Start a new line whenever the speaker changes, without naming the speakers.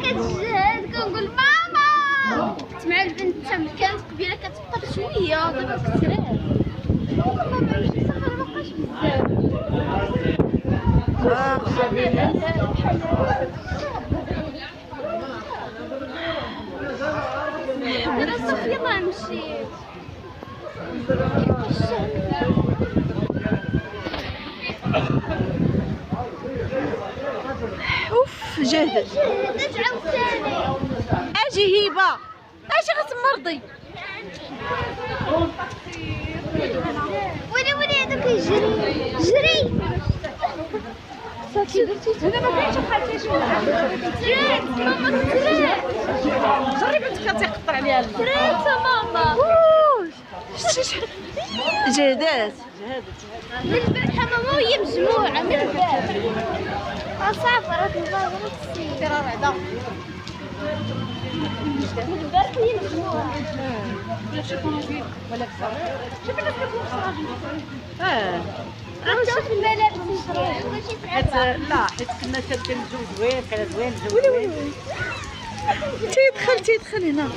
كتجهد كنقول ماما تسمع البنت كانت قبيله كتبقى شويه دابا كثرات ماما ماشي صافي ما بقاش بزاف دابا صافي يلاه نمشي
اوف جهدت اجي هبه اجي غتمرضي
ويلي هذا كيجري جري صافي درتي انا ما كاينش بحال تريت ماما تريت
جربي بنتك تيقطر عليها الماء
تريت ماما
جهدات
من البارحه ماما وهي مجموعه من البارح صافي راك الباب
سير راه
من البارح وهي مجموعه
ولا شكون فيه ولا كثر شوفي الناس كتكون صافي
نشوف الملابس ماشي
حيت لا حيت كنا شادين الجو زوين كان زوين الجو زوين تيدخل هنا